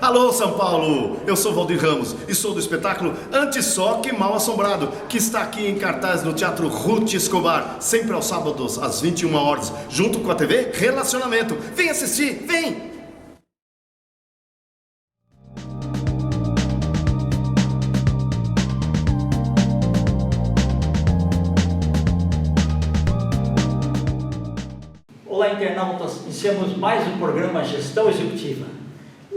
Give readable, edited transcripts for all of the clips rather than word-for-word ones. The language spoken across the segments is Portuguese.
Alô, São Paulo! Eu sou Valdir Ramos e sou do espetáculo Antes Só Que Mal Assombrado, que está aqui em cartaz no Teatro Ruth Escobar, sempre aos sábados, às 21 horas, junto com a TV Relacionamento. Vem assistir, vem! Olá, internautas! Iniciamos mais um programa Gestão Executiva.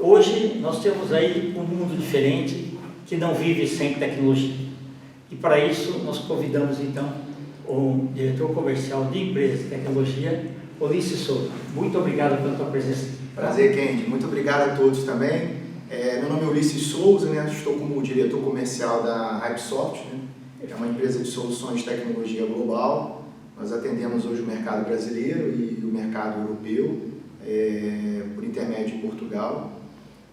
Hoje nós temos aí um mundo diferente que não vive sem tecnologia. E para isso nós convidamos então o diretor comercial de empresa de tecnologia, Ulisses Souza. Muito obrigado pela tua presença. Prazer, Kendi. Muito obrigado a todos também. Meu nome é Ulisses Souza, né? Estou como diretor comercial da Hypesoft, né? É uma empresa de soluções de tecnologia global. Nós atendemos hoje o mercado brasileiro e o mercado europeu, por intermédio de Portugal.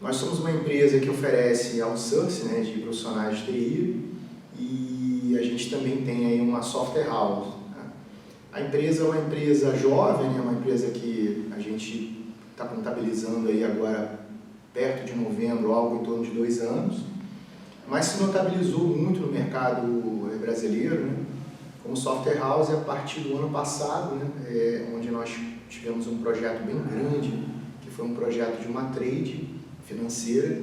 Nós somos uma empresa que oferece outsourcing, né, de profissionais de TI, e a gente também tem aí uma software house, né? A empresa é uma empresa jovem, né, uma empresa que a gente está contabilizando aí agora perto de novembro, algo em torno de 2 anos, mas se notabilizou muito no mercado brasileiro, né, como software house a partir do ano passado, né, onde nós tivemos um projeto bem grande, que foi um projeto de uma trade financeira,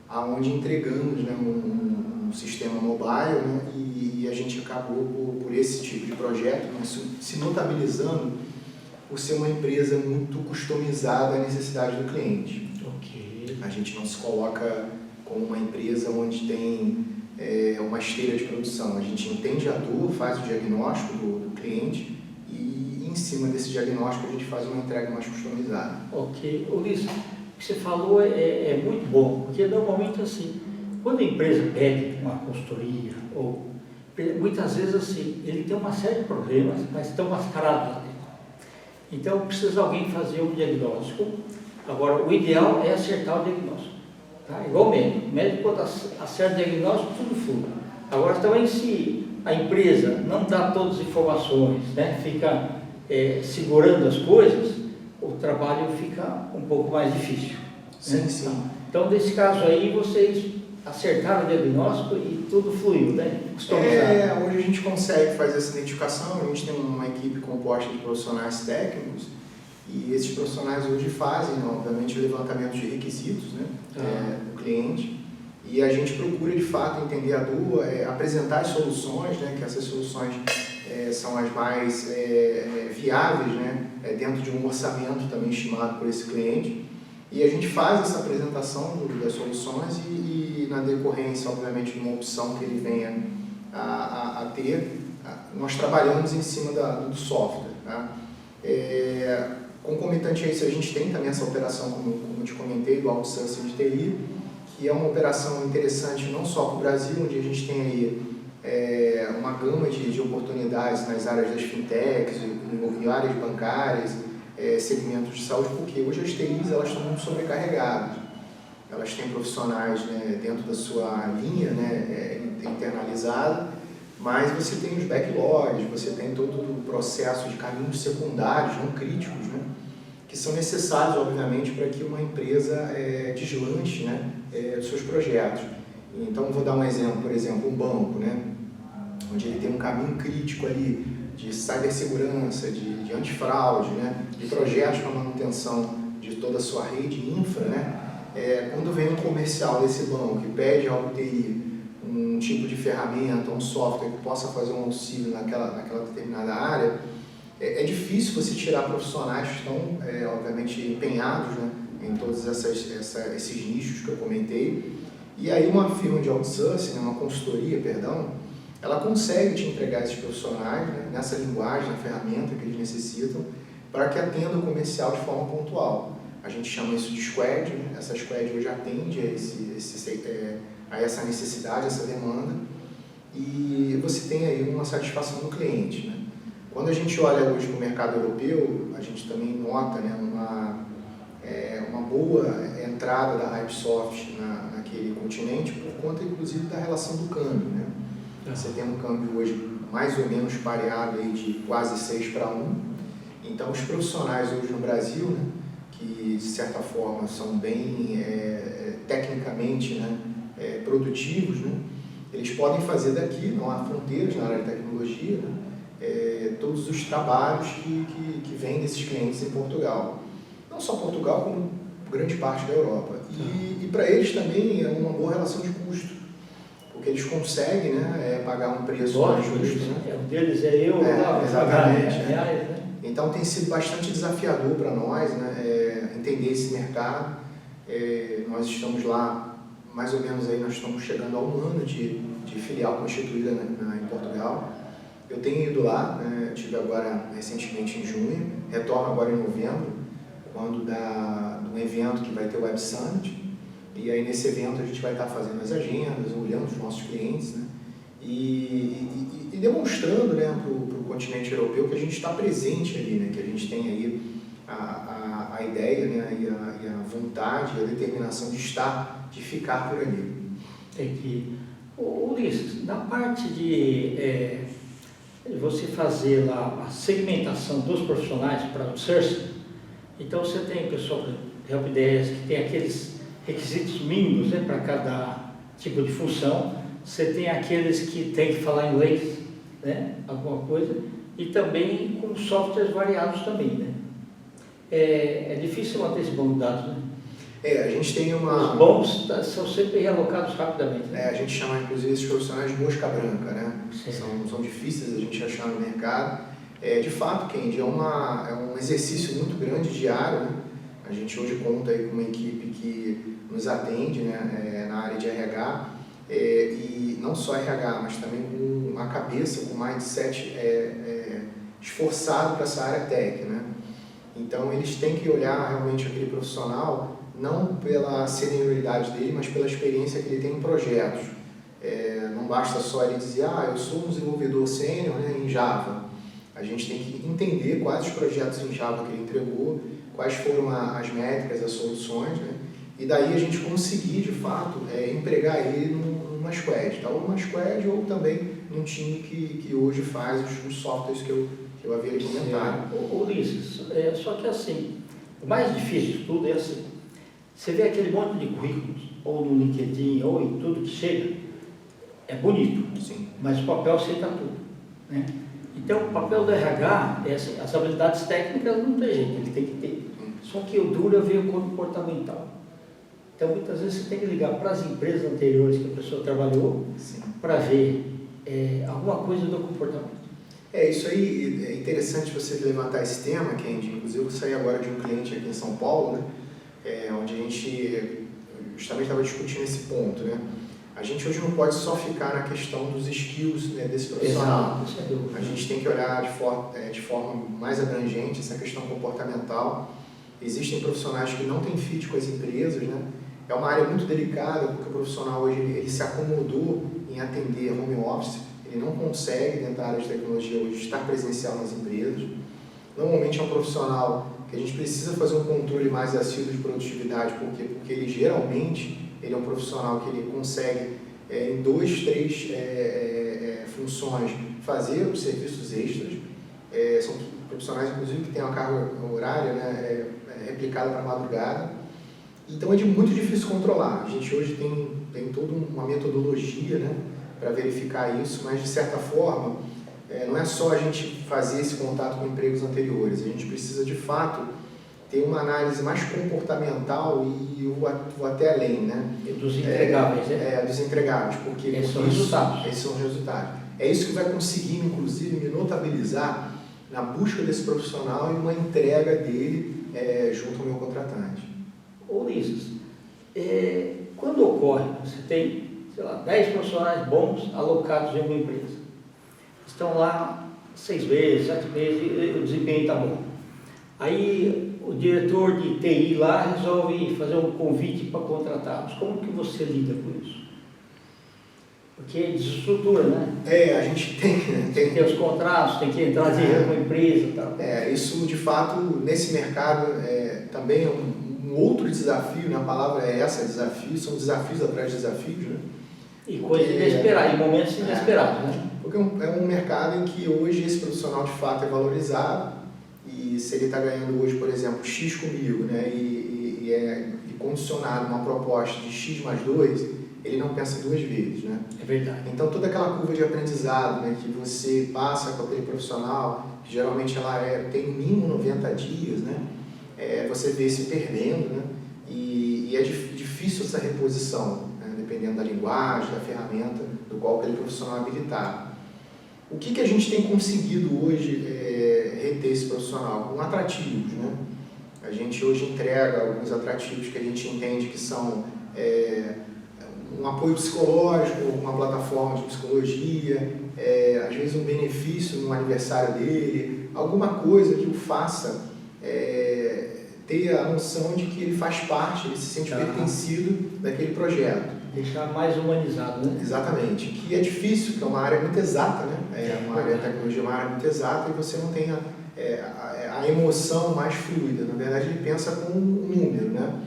aonde entregamos, né, um sistema mobile, né, e a gente acabou por esse tipo de projeto, né, se notabilizando por ser uma empresa muito customizada à necessidade do cliente. Ok. A gente não se coloca como uma empresa onde tem uma esteira de produção. A gente entende a dor, faz o diagnóstico do cliente e em cima desse diagnóstico a gente faz uma entrega mais customizada. Ok. Ulisses, o que você falou é muito bom, porque normalmente assim, quando a empresa pede uma consultoria, ou muitas vezes assim, ele tem uma série de problemas, mas estão mascarados lá dentro. Então precisa alguém fazer um diagnóstico. Agora, o ideal é acertar o diagnóstico. Tá? Igual o médico. O médico, quando acerta o diagnóstico, tudo flui. Agora, também se a empresa não dá todas as informações, né, fica segurando as coisas, o trabalho fica um pouco mais difícil. Sim, né? sim. Então, nesse caso aí, vocês acertaram o diagnóstico e tudo fluiu, né? Customizado. Hoje a gente consegue fazer essa identificação, a gente tem uma equipe composta de profissionais técnicos e esses profissionais hoje fazem, obviamente, o levantamento de requisitos, né, do cliente, e a gente procura, de fato, entender a dor, apresentar as soluções, né, que essas soluções são as mais viáveis, né, dentro de um orçamento também estimado por esse cliente, e a gente faz essa apresentação das soluções e na decorrência, obviamente, de uma opção que ele venha a ter, nós trabalhamos em cima do software. Tá? Concomitante a isso, a gente tem também essa operação, como eu te comentei, do outsourcing de TI, que é uma operação interessante não só para o Brasil, onde a gente tem aí uma gama de oportunidades nas áreas das fintechs, imobiliárias, bancárias, segmentos de saúde, porque hoje as TIs elas estão muito sobrecarregadas. Elas têm profissionais, né, dentro da sua linha, né, internalizada, mas você tem os backlogs, você tem todo o processo de caminhos secundários, não críticos, né, que são necessários, obviamente, para que uma empresa deslanche, né, os seus projetos. Então, vou dar um exemplo, por exemplo, um banco, né, onde ele tem um caminho crítico ali de cibersegurança, de antifraude, né, de projetos para manutenção de toda a sua rede infra, né, quando vem um comercial desse banco que pede ao TI um tipo de ferramenta, um software que possa fazer um auxílio naquela determinada área, é difícil você tirar profissionais que estão, obviamente, empenhados, né, em todos esses nichos que eu comentei. E aí uma firma de outsourcing, uma consultoria, perdão, ela consegue te entregar esses profissionais, né, nessa linguagem, na ferramenta que eles necessitam, para que atenda o comercial de forma pontual. A gente chama isso de squad, né? Essa squad hoje atende a essa necessidade, essa demanda, e você tem aí uma satisfação do cliente, né? Quando a gente olha hoje para o mercado europeu, a gente também nota, né, uma boa entrada da Hypesoft naquele continente, por conta inclusive da relação do câmbio, né? Você tem um câmbio hoje mais ou menos pareado aí de quase 6:1, então os profissionais hoje no Brasil, né, que de certa forma são bem tecnicamente, né, produtivos, né, eles podem fazer daqui, não há fronteiras na área de tecnologia, né, todos os trabalhos que vêm desses clientes em Portugal. Não só Portugal, como grande parte da Europa. E para eles também é uma boa relação de custo, porque eles conseguem, né, pagar um preço mais justo. Né? O deles é euro, exatamente. Reais, né? Então tem sido bastante desafiador para nós, né, entender esse mercado. Nós estamos lá, mais ou menos aí, nós estamos chegando a um ano de filial constituída em Portugal. Eu tenho ido lá, né, estive agora recentemente em junho, retorno agora em novembro, quando de um evento que vai ter o Web Summit, e aí nesse evento a gente vai estar fazendo as agendas, olhando os nossos clientes, né, e demonstrando, né, para o continente europeu que a gente está presente ali, né, que a gente tem aí a ideia, né, e a vontade, a determinação de ficar por ali. Entendi. Ulisses, na parte de você fazer lá a segmentação dos profissionais para o outsourcing, então você tem o pessoal do Helpdesk, que tem aqueles requisitos mínimos, né, para cada tipo de função, você tem aqueles que tem que falar inglês, né, alguma coisa, e também com softwares variados também, né? É difícil manter esse banco de dados, né? A gente tem uma... Os bons são sempre realocados rapidamente, né? A gente chama, inclusive, esses profissionais de mosca branca, né? São difíceis a gente achar no mercado. De fato, Kendi, é um exercício muito grande diário, né? A gente hoje conta aí com uma equipe que nos atende, né, na área de RH, e não só RH, mas também com a cabeça, com o mindset esforçado para essa área tech, né? Então, eles têm que olhar realmente aquele profissional não pela senioridade dele, mas pela experiência que ele tem em projetos. Não basta só ele dizer, eu sou um desenvolvedor sênior, né, em Java. A gente tem que entender quais os projetos em Java que ele entregou, quais foram as métricas, as soluções, né? E daí a gente conseguir, de fato, empregar ele numa squad, tá? Ou numa squad ou também num time que hoje faz os softwares que eu havia comentado. Ulisses, só que assim, o mais difícil de tudo é assim, você vê aquele monte de currículos, ou no LinkedIn, ou em tudo que chega, é bonito, sim, mas o papel aceita tudo, né? Então, o papel do RH é assim, as habilidades técnicas não tem jeito, ele tem que ter. Só que o duro é ver o comportamental. Então, muitas vezes você tem que ligar para as empresas anteriores que a pessoa trabalhou para ver alguma coisa do comportamento. Isso aí é interessante você levantar esse tema, Kendi. Inclusive, eu saí agora de um cliente aqui em São Paulo, né, onde a gente justamente estava discutindo esse ponto, né? A gente hoje não pode só ficar na questão dos skills, né, desse profissional. Exato. A gente tem que olhar de forma mais abrangente essa questão comportamental. Existem profissionais que não têm fit com as empresas, né? É uma área muito delicada, porque o profissional hoje ele se acomodou em atender home office, ele não consegue, dentro da área de tecnologia hoje, estar presencial nas empresas. Normalmente é um profissional que a gente precisa fazer um controle mais assíduo de produtividade, porque ele geralmente ele é um profissional que ele consegue, em 2, 3 funções, fazer os serviços extras. São profissionais, inclusive, que têm uma carga horária, né, replicada para a madrugada. Então é muito difícil controlar. A gente hoje tem toda uma metodologia, né, para verificar isso, mas de certa forma não é só a gente fazer esse contato com empregos anteriores, a gente precisa de fato ter uma análise mais comportamental e eu vou até além, né? E dos entregáveis, né? Dos entregáveis, porque esses são resultados. Esses são os resultados. É isso que vai conseguir, inclusive, me notabilizar na busca desse profissional e uma entrega dele junto ao meu contratante. Ulisses, quando ocorre, você tem, sei lá, 10 profissionais bons alocados em uma empresa, estão lá 6 meses, 7 meses e o desempenho está bom. Aí o diretor de TI lá resolve fazer um convite para contratá-los. Como que você lida com isso? Porque desestrutura, né? A gente tem que ter os contratos, tem que entrar dinheiro com a empresa e tal. Isso de fato, nesse mercado, também é um outro desafio, né? A palavra é essa, desafio, são desafios atrás de desafios, né? E coisas inesperadas, em momentos inesperados, né? Porque é um mercado em que hoje esse profissional de fato é valorizado e se ele está ganhando hoje, por exemplo, X comigo, né? E condicionado a uma proposta de X mais 2, ele não pensa duas vezes, né? É verdade. Então toda aquela curva de aprendizado, né, que você passa com aquele profissional, que geralmente ela tem no mínimo 90 dias, né? Você vê se perdendo, né? E é difícil essa reposição, né? Dependendo da linguagem, da ferramenta do qual aquele profissional é habilitado. O que a gente tem conseguido hoje reter esse profissional? Com atrativos, né? A gente hoje entrega alguns atrativos que a gente entende que são um apoio psicológico, uma plataforma de psicologia, às vezes um benefício no aniversário dele, alguma coisa que o faça ter a noção de que ele faz parte, ele se sente pertencido daquele projeto. Deixar mais humanizado, né? Exatamente, que é difícil, que é uma área muito exata, né? Uma área de tecnologia, uma área muito exata, e você não tem a emoção mais fluida. Na verdade, ele pensa com um número, né?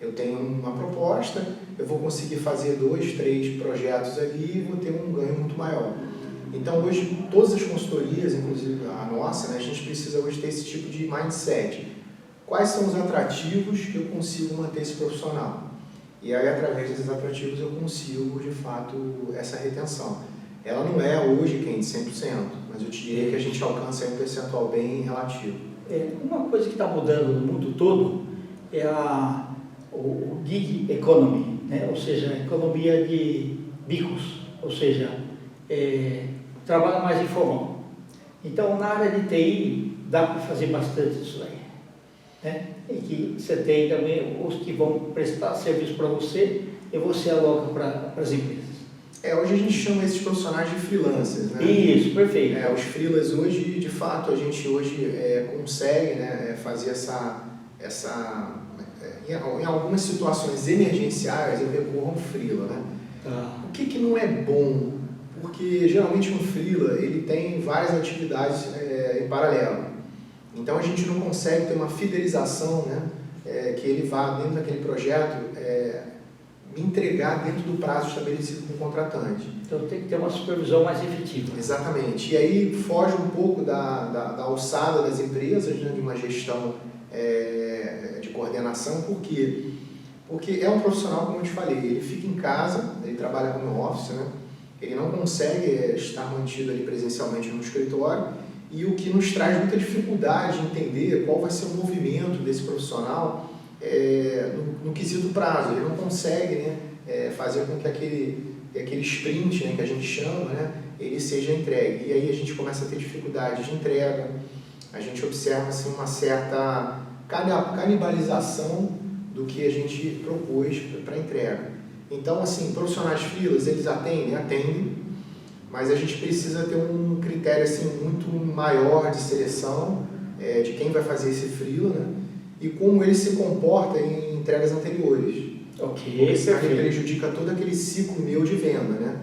Eu tenho uma proposta, eu vou conseguir fazer 2, 3 projetos ali e vou ter um ganho muito maior. Então, hoje, todas as consultorias, inclusive a nossa, né, a gente precisa hoje ter esse tipo de mindset. Quais são os atrativos que eu consigo manter esse profissional? E aí, através desses atrativos, eu consigo, de fato, essa retenção. Ela não é hoje, Kendi, 100%, mas eu diria que a gente alcança um percentual bem relativo. Uma coisa que está mudando no mundo todo é o gig economy, né? Ou seja, a economia de bicos, ou seja, trabalho mais informal. Então, na área de TI, dá para fazer bastante isso aí, né? E que você tem também os que vão prestar serviço para você e você aloca para as empresas. Hoje a gente chama esses profissionais de freelancers, né? Isso, perfeito. Os freelancers hoje, de fato, a gente hoje consegue, né, fazer em algumas situações emergenciais eu recorro a um freela, né? O que não é bom? Porque geralmente um freela ele tem várias atividades em paralelo. Então a gente não consegue ter uma fidelização, né, que ele vá dentro daquele projeto me entregar dentro do prazo estabelecido com o contratante. Então tem que ter uma supervisão mais efetiva. Exatamente. E aí foge um pouco da alçada das empresas, né, de uma gestão de coordenação. Por quê? Porque é um profissional, como eu te falei, ele fica em casa, ele trabalha como office, né? Ele não consegue estar mantido ali presencialmente no escritório, e o que nos traz muita dificuldade de entender qual vai ser o movimento desse profissional no quesito prazo. Ele não consegue, né, fazer com que aquele sprint, né, que a gente chama, né, ele seja entregue. E aí a gente começa a ter dificuldade de entrega, a gente observa assim, uma certa canibalização do que a gente propôs para entrega. Então, assim, profissionais freelas, eles atendem, mas a gente precisa ter um critério assim, muito maior de seleção de quem vai fazer esse freela, né? E como ele se comporta em entregas anteriores. Ok, porque senão ele prejudica todo aquele ciclo meu de venda, né?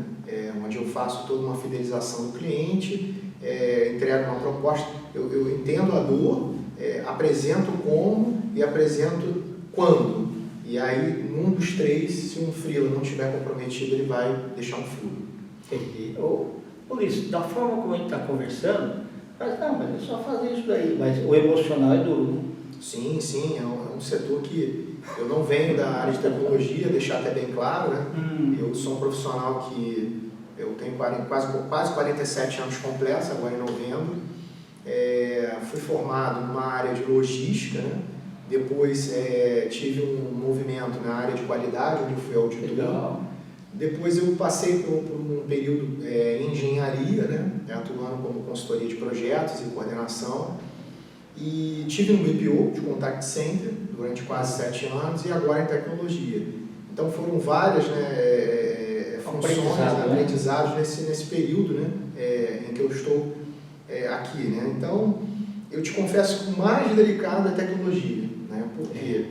Onde eu faço toda uma fidelização do cliente, entrego uma proposta, eu entendo a dor, apresento como e apresento quando. E aí, num dos três, se um freela não estiver comprometido, ele vai deixar um furo. Entendi. Luiz, da forma como a gente está conversando, mas é só fazer isso daí, mas o emocional é duro, né? Sim, é um setor que eu não venho da área de tecnologia, deixar até bem claro, né? Eu sou um profissional que eu tenho quase 47 anos completos, agora em novembro. Fui formado numa área de logística, né? Depois tive um movimento na área de qualidade, onde eu fui auditor. Legal. Depois eu passei por um período em engenharia, né? Atuando como consultoria de projetos e coordenação. E tive no BPO, de Contact Center, durante quase 7 anos, e agora em tecnologia. Então foram várias, né, funções, aprendizados nesse período, né, em que eu estou aqui, né? Então, eu te confesso que o mais delicado é a tecnologia, né? Por quê?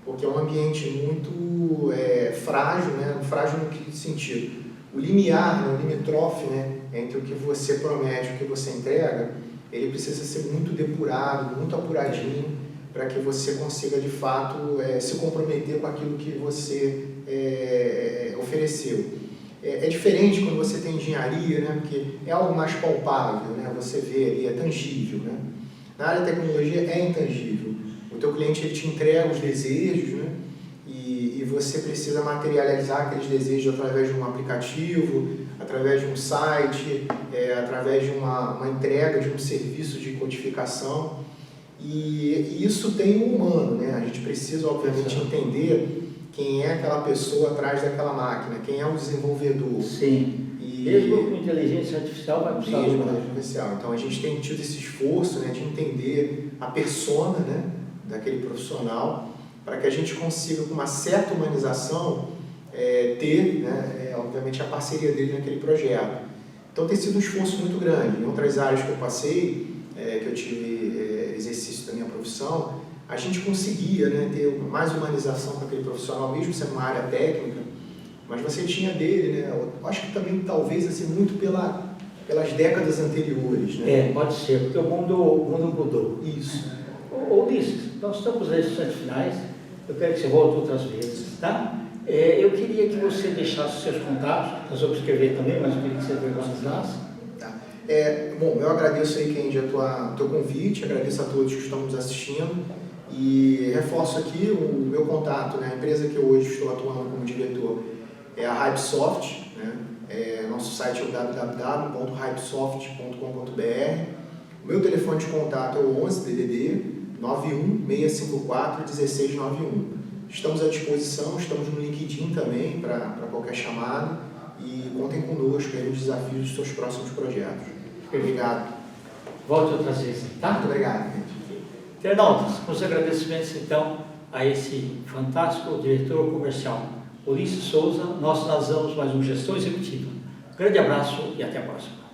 Porque é um ambiente muito frágil, né? Frágil no que sentido? O limiar, né? O limítrofe, né? Entre o que você promete e o que você entrega, ele precisa ser muito depurado, muito apuradinho, para que você consiga, de fato, se comprometer com aquilo que você ofereceu. É diferente quando você tem engenharia, né? Porque é algo mais palpável, né? Você vê ali, é tangível, né? Na área de tecnologia é intangível. O teu cliente ele te entrega os desejos, né? você precisa materializar aqueles desejos através de um aplicativo, através de um site, através de uma entrega de um serviço de codificação. E isso tem um humano, né? A gente precisa, obviamente, entender quem é aquela pessoa atrás daquela máquina, quem é o desenvolvedor. Sim. Mesmo com inteligência artificial vai precisar de inteligência artificial. Então a gente tem tido esse esforço, né, de entender a persona, né, daquele profissional, para que a gente consiga, com uma certa humanização, ter, né, obviamente, a parceria dele naquele projeto. Então tem sido um esforço muito grande. Em outras áreas que eu passei, que eu tive exercício da minha profissão, a gente conseguia, né, ter mais humanização com aquele profissional, mesmo sendo uma área técnica, mas você tinha dele, né, eu acho que também talvez assim, muito pelas décadas anteriores. Né? Pode ser, porque o mundo mudou. Isso. Ulisses, nós estamos nas instantes finais, eu quero que você volte outras vezes, tá? Eu queria que você deixasse os seus contatos, nós vamos escrever também, mas eu queria que você verbalizasse. Tá. Bom, eu agradeço aí, Kendi, o teu convite, agradeço a todos que estão nos assistindo e reforço aqui o meu contato, né? A empresa que eu hoje estou atuando como diretor é a Hypesoft, né? Nosso site é o www.hypesoft.com.br. O meu telefone de contato é o 11 DDD 91 654 1691. Estamos à disposição, estamos no LinkedIn também para qualquer chamada e contem conosco aí nos desafios dos seus próximos projetos. Obrigado. Volte outras vezes, tá? Muito obrigado. Internautas, com os agradecimentos então a esse fantástico diretor comercial Ulisses Souza, nós lançamos mais um Gestão Executiva. Grande abraço e até a próxima.